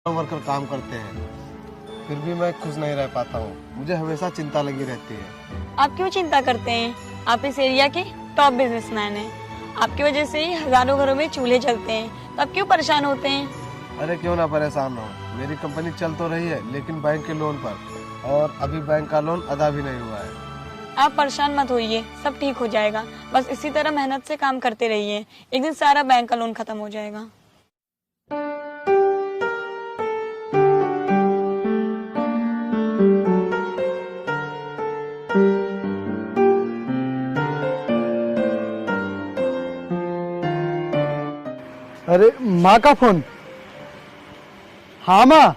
Worker काम करते हैं, फिर भी मैं खुश नहीं रह पाता हूँ। मुझे हमेशा चिंता लगी रहती है। आप क्यों चिंता करते हैं? आप इस एरिया के टॉप बिजनेसमैन हैं। आपकी वजह से ही हजारों घरों में चूल्हे जलते हैं, तो आप क्यों परेशान होते हैं? अरे क्यों ना परेशान हो, मेरी कंपनी चल तो रही है लेकिन बैंक के लोन पर, और अभी बैंक का लोन अदा भी नहीं हुआ है। आप परेशान मत होइए, सब ठीक हो जाएगा। बस इसी तरह मेहनत से काम करते रहिए, एक दिन सारा बैंक का लोन खत्म हो जाएगा। अरे माँ का फोन। हाँ माँ।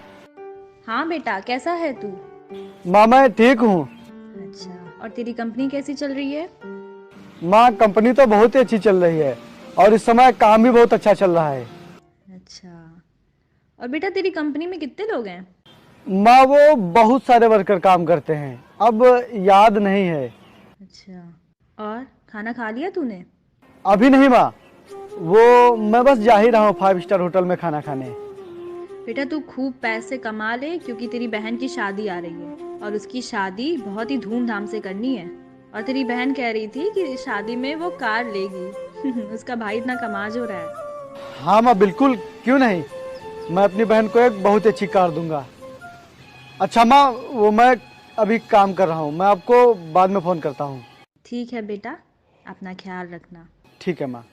हाँ बेटा, कैसा है तू? माँ मैं ठीक हूँ। अच्छा, और तेरी कंपनी कैसी चल रही है? माँ कंपनी तो बहुत ही अच्छी चल रही है और इस समय काम भी बहुत अच्छा चल रहा है। अच्छा, और बेटा तेरी कंपनी में कितने लोग हैं? माँ वो बहुत सारे वर्कर काम करते हैं, अब याद नहीं है। अच्छा, और खाना खा लिया तूने? अभी नहीं माँ, वो मैं बस जा ही रहा हूँ 5 स्टार होटल में खाना खाने। बेटा तू खूब पैसे कमा ले, क्योंकि तेरी बहन की शादी आ रही है और उसकी शादी बहुत ही धूमधाम से करनी है। और तेरी बहन कह रही थी कि शादी में वो कार लेगी। उसका भाई इतना कमा जो रहा है। हाँ माँ बिल्कुल, क्यों नहीं, मैं अपनी बहन को एक बहुत अच्छी कार दूंगा। अच्छा माँ, वो मैं अभी काम कर रहा हूँ, मैं आपको बाद में फ़ोन करता हूँ। ठीक है बेटा, अपना ख्याल रखना। ठीक है माँ।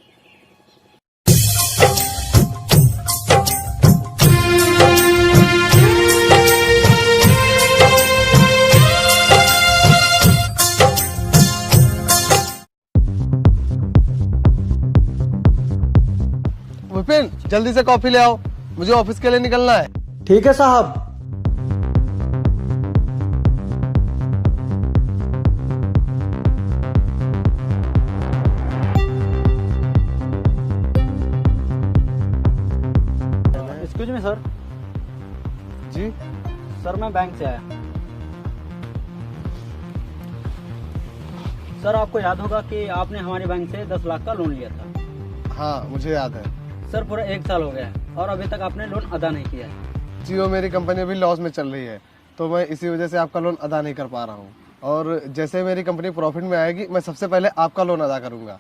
विपिन जल्दी से कॉफी ले आओ, मुझे ऑफिस के लिए निकलना है। ठीक है साहब। Excuse me sir. जी सर मैं बैंक से आया। सर आपको याद होगा कि आपने हमारे बैंक से 10 लाख का लोन लिया था। हाँ मुझे याद है। सर पूरा 1 साल हो गया है और अभी तक आपने लोन अदा नहीं किया है। जी वो मेरी कंपनी अभी लॉस में चल रही है, तो मैं इसी वजह से आपका लोन अदा नहीं कर पा रहा हूँ, और जैसे मेरी कंपनी प्रॉफिट में आएगी मैं सबसे पहले आपका लोन अदा करूँगा।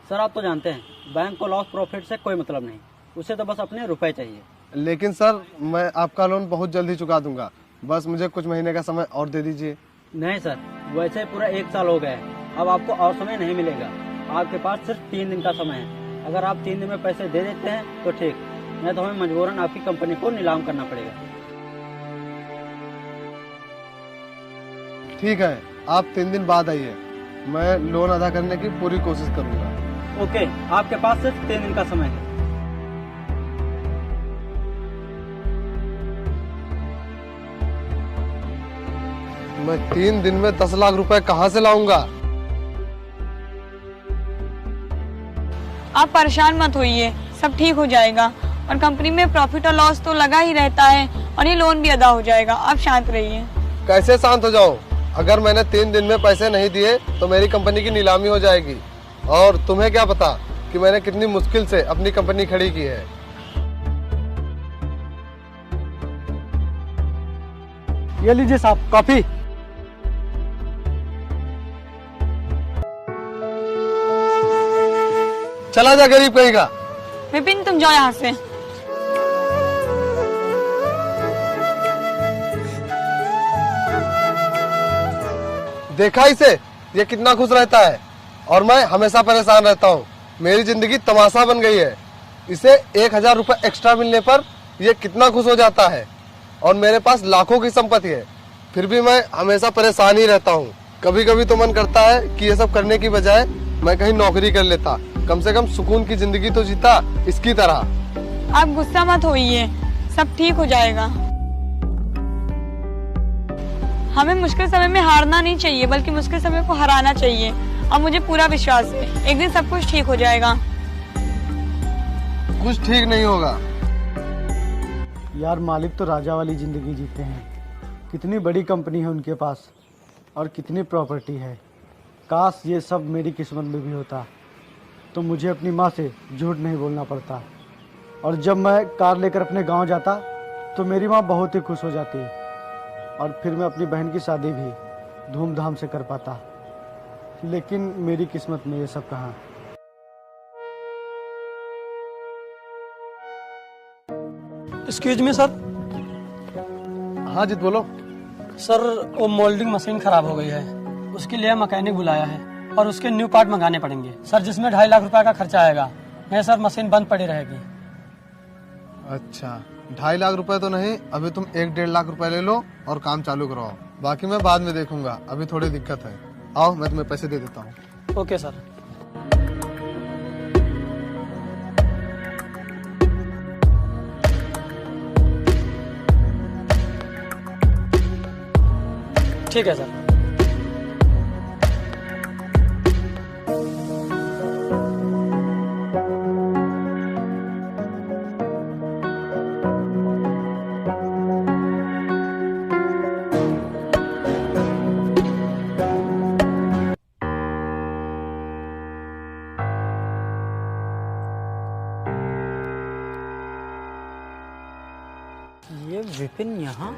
सर आप तो जानते हैं बैंक को लॉस प्रॉफिट से कोई मतलब नहीं, उसे तो बस अपने रुपए चाहिए। लेकिन सर मैं आपका लोन बहुत जल्दी चुका दूंगा, बस मुझे कुछ महीने का समय और दे दीजिए। नहीं सर, वैसे पूरा 1 साल हो गया है, अब आपको और समय नहीं मिलेगा। आपके पास सिर्फ 3 दिन का समय है। अगर आप 3 दिन में पैसे दे देते हैं तो ठीक, नहीं तो हमें मजबूरन आपकी कंपनी को नीलाम करना पड़ेगा। ठीक है, आप 3 दिन बाद आइए, मैं लोन अदा करने की पूरी कोशिश करूंगा। ओके, आपके पास सिर्फ 3 दिन का समय है। मैं 3 दिन में 10 लाख रुपए कहाँ से लाऊंगा? आप परेशान मत होइए, सब ठीक हो जाएगा। और कंपनी में प्रॉफिट और लॉस तो लगा ही रहता है, और ये लोन भी अदा हो जाएगा। आप शांत रहिए। कैसे शांत हो जाऊं? अगर मैंने 3 दिन में पैसे नहीं दिए तो मेरी कंपनी की नीलामी हो जाएगी, और तुम्हें क्या पता कि मैंने कितनी मुश्किल से अपनी कंपनी खड़ी की है। ये लीजिए साहब कॉफी। चला जा गरीब कहीं का। विपिन तुम जाओ यहाँ से। देखा इसे, ये कितना खुश रहता है और मैं हमेशा परेशान रहता हूँ। मेरी जिंदगी तमाशा बन गई है। इसे 1000 रुपए एक्स्ट्रा मिलने पर ये कितना खुश हो जाता है, और मेरे पास लाखों की संपत्ति है, फिर भी मैं हमेशा परेशान ही रहता हूँ। कभी कभी तो मन करता है कि ये सब करने की बजाय मैं कहीं नौकरी कर लेता, कम से कम सुकून की जिंदगी तो जीता इसकी तरह। आप गुस्सा मत होइए, सब ठीक हो जाएगा। हमें मुश्किल समय में हारना नहीं चाहिए, बल्कि मुश्किल समय को हराना चाहिए। और मुझे पूरा विश्वास है एक दिन सब कुछ ठीक हो जाएगा। कुछ ठीक नहीं होगा। यार मालिक तो राजा वाली जिंदगी जीते हैं, कितनी बड़ी कंपनी है उनके पास और कितनी प्रॉपर्टी है। काश ये सब मेरी किस्मत में भी होता तो मुझे अपनी माँ से झूठ नहीं बोलना पड़ता, और जब मैं कार लेकर अपने गांव जाता तो मेरी माँ बहुत ही खुश हो जाती और फिर मैं अपनी बहन की शादी भी धूमधाम से कर पाता। लेकिन मेरी किस्मत में ये सब कहाँ। Excuse me sir. हाँ जीत बोलो। सर वो मोल्डिंग मशीन खराब हो गई है, उसके लिए मैकेनिक बुलाया है और उसके न्यू पार्ट मंगाने पड़ेंगे सर, जिसमें 2.5 लाख रुपए का खर्चा आएगा। नहीं सर, मशीन बंद पड़ी रहेगी। अच्छा 2.5 लाख रुपए तो नहीं, अभी तुम 1-1.5 लाख रुपए ले लो और काम चालू कराओ, बाकी मैं बाद में देखूंगा, अभी थोड़ी दिक्कत है। आओ मैं तुम्हें पैसे दे देता हूँ। Okay sir. ठीक है सर। ये विपिन यहाँ?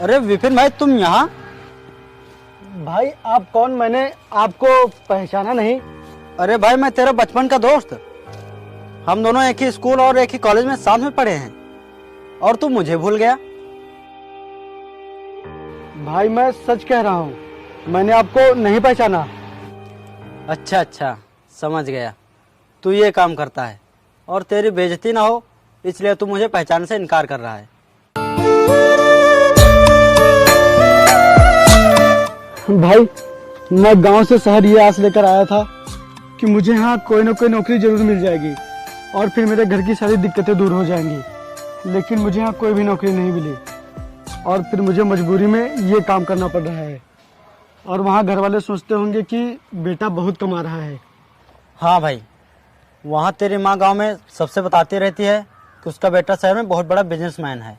अरे विपिन भाई तुम यहाँ? भाई आप कौन? मैंने आपको पहचाना नहीं। अरे भाई मैं तेरा बचपन का दोस्त। हम दोनों एक ही स्कूल और एक ही कॉलेज में साथ में पढ़े हैं और तू मुझे भूल गया। भाई मैं सच कह रहा हूँ, मैंने आपको नहीं पहचाना। अच्छा अच्छा, समझ गया। तू ये काम करता है और तेरी बेइज्जती ना हो इसलिए तू मुझे पहचानने से इनकार कर रहा है। भाई मैं गांव से शहर ये आस लेकर आया था कि मुझे यहाँ कोई ना कोई नौकरी जरूर मिल जाएगी और फिर मेरे घर की सारी दिक्कतें दूर हो जाएंगी। लेकिन मुझे यहाँ कोई भी नौकरी नहीं मिली और फिर मुझे मजबूरी में ये काम करना पड़ रहा है। और वहाँ घर वाले सोचते होंगे कि बेटा बहुत कमा रहा है। हाँ भाई, वहाँ तेरी माँ गांव में सबसे बताती रहती है कि उसका बेटा शहर में बहुत बड़ा बिजनेसमैन है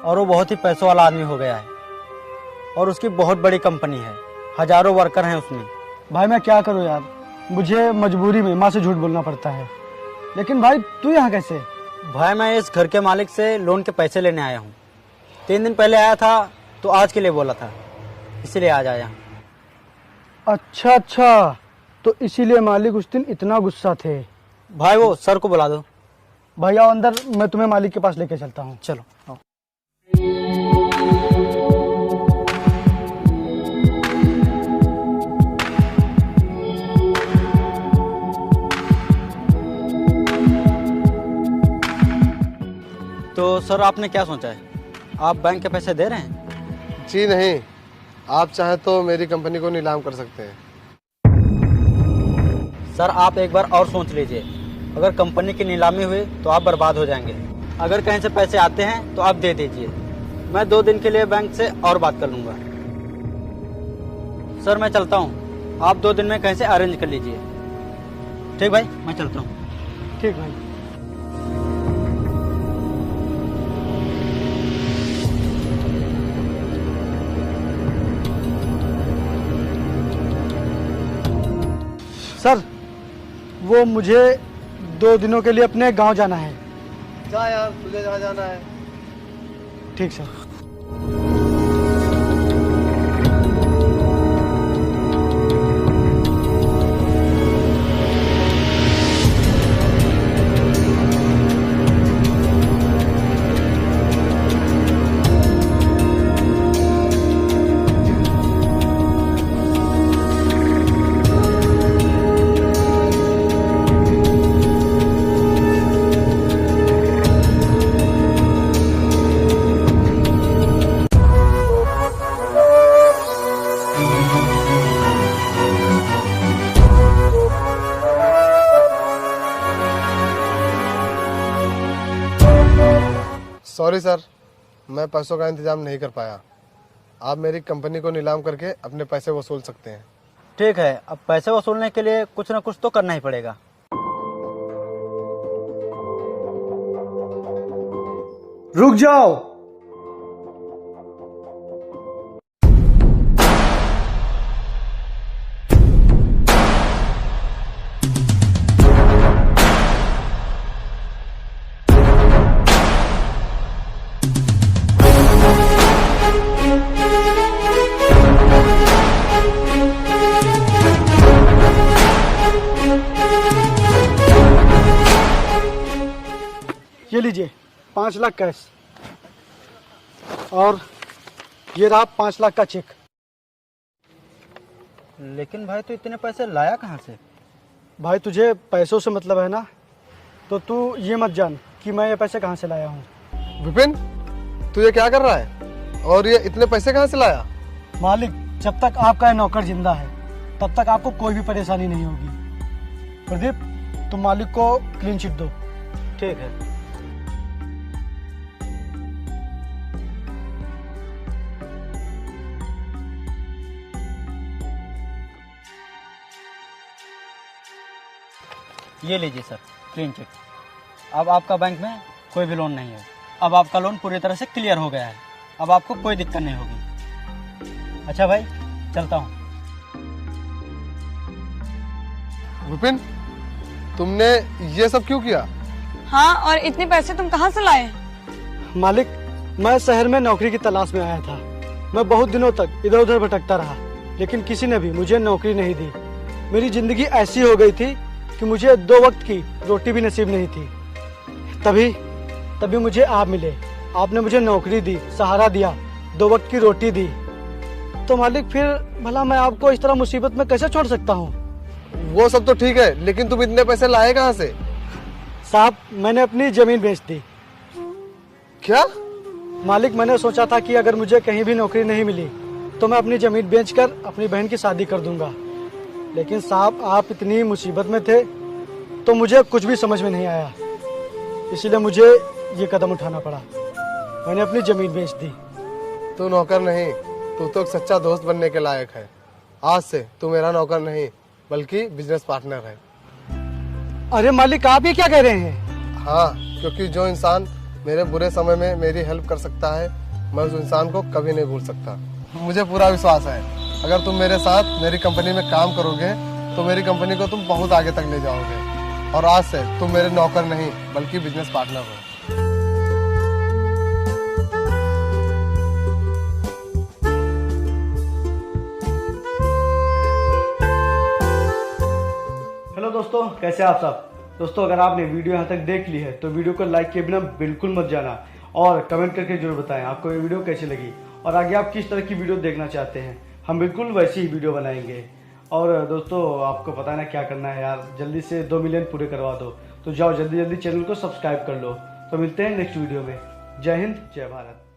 और वो बहुत ही पैसों वाला आदमी हो गया है और उसकी बहुत बड़ी कंपनी है, हजारों वर्कर हैं उसमें। भाई मैं क्या करूँ यार, मुझे मजबूरी में माँ से झूठ बोलना पड़ता है। लेकिन भाई तू यहाँ कैसे? भाई मैं इस घर के मालिक से लोन के पैसे लेने आया हूँ। 3 दिन पहले आया था तो आज के लिए बोला था, इसीलिए आज आया हूँ। अच्छा अच्छा, तो इसीलिए मालिक उस दिन इतना गुस्सा थे। भाई वो सर को बुला दो। भाई आओ अंदर, मैं तुम्हें मालिक के पास लेके चलता हूँ। चलो आओ। तो सर आपने क्या सोचा है, आप बैंक के पैसे दे रहे हैं? जी नहीं, आप चाहे तो मेरी कंपनी को नीलाम कर सकते हैं। सर आप एक बार और सोच लीजिए, अगर कंपनी की नीलामी हुई तो आप बर्बाद हो जाएंगे। अगर कहीं से पैसे आते हैं तो आप दे दीजिए, मैं 2 दिन के लिए बैंक से और बात कर लूँगा। सर मैं चलता हूँ, आप 2 दिन में कहीं से अरेंज कर लीजिए। ठीक भाई, मैं चलता हूँ। ठीक भाई। सर वो मुझे 2 दिनों के लिए अपने गांव जाना है। जा यार, तुझे जहाँ जाना है। ठीक सर। सॉरी सर, मैं पैसों का इंतजाम नहीं कर पाया। आप मेरी कंपनी को नीलाम करके अपने पैसे वसूल सकते हैं। ठीक है, अब पैसे वसूलने के लिए कुछ ना कुछ तो करना ही पड़ेगा। रुक जाओ। ये लीजिए 5 लाख कैश और ये रहा 5 लाख का चेक। लेकिन भाई तू इतने पैसे लाया कहाँ से? भाई तुझे पैसों से मतलब है ना, तो तू ये मत जान कि मैं ये पैसे कहाँ से लाया हूँ। विपिन, तू ये क्या कर रहा है और ये इतने पैसे कहाँ से लाया? मालिक, जब तक आपका ये नौकर जिंदा है तब तक आपको कोई भी परेशानी नहीं होगी। प्रदीप, तुम मालिक को क्लीन चिट दो। ठीक है। ये लीजिए सर क्लीन चिट। अब आपका बैंक में कोई भी लोन नहीं है। अब आपका लोन पूरी तरह से क्लियर हो गया है। अब आपको कोई दिक्कत नहीं होगी। अच्छा भाई, चलता हूँ। विपिन, तुमने ये सब क्यों किया? हाँ, और इतने पैसे तुम कहाँ से लाए? मालिक, मैं शहर में नौकरी की तलाश में आया था। मैं बहुत दिनों तक इधर उधर भटकता रहा, लेकिन किसी ने भी मुझे नौकरी नहीं दी। मेरी जिंदगी ऐसी हो गई थी कि मुझे 2 वक्त की रोटी भी नसीब नहीं थी। तभी मुझे आप मिले। आपने मुझे नौकरी दी, सहारा दिया, 2 वक्त की रोटी दी। तो मालिक, फिर भला मैं आपको इस तरह मुसीबत में कैसे छोड़ सकता हूँ? वो सब तो ठीक है, लेकिन तुम इतने पैसे लाए कहाँ से? साहब, मैंने अपनी जमीन बेच दी। क्या? मालिक, मैंने सोचा था कि अगर मुझे कहीं भी नौकरी नहीं मिली तो मैं अपनी जमीन बेचकर अपनी बहन की शादी कर दूंगा। लेकिन साहब, आप इतनी मुसीबत में थे तो मुझे कुछ भी समझ में नहीं आया, इसीलिए मुझे ये कदम उठाना पड़ा। मैंने अपनी जमीन बेच दी। तू नौकर नहीं, तू तो एक सच्चा दोस्त बनने के लायक है। आज से तू मेरा नौकर नहीं बल्कि बिजनेस पार्टनर है। अरे मालिक, आप ये क्या कह रहे हैं? हाँ, क्योंकि जो इंसान मेरे बुरे समय में मेरी हेल्प कर सकता है, मैं उस इंसान को कभी नहीं भूल सकता। मुझे पूरा विश्वास है, अगर तुम मेरे साथ मेरी कंपनी में काम करोगे तो मेरी कंपनी को तुम बहुत आगे तक ले जाओगे। और आज से तुम मेरे नौकर नहीं बल्कि बिजनेस पार्टनर हो। हेलो दोस्तों, कैसे आप सब? दोस्तों, अगर आपने वीडियो यहाँ तक देख ली है तो वीडियो को लाइक किए बिना बिल्कुल मत जाना और कमेंट करके जरूर बताएं आपको ये वीडियो कैसी लगी और आगे आप किस तरह की वीडियो देखना चाहते हैं। हम बिल्कुल वैसी ही वीडियो बनाएंगे। और दोस्तों, आपको पता है ना क्या करना है यार, जल्दी से 2 मिलियन पूरे करवा दो। तो जाओ जल्दी चैनल को सब्सक्राइब कर लो। तो मिलते हैं नेक्स्ट वीडियो में। जय हिंद, जय भारत।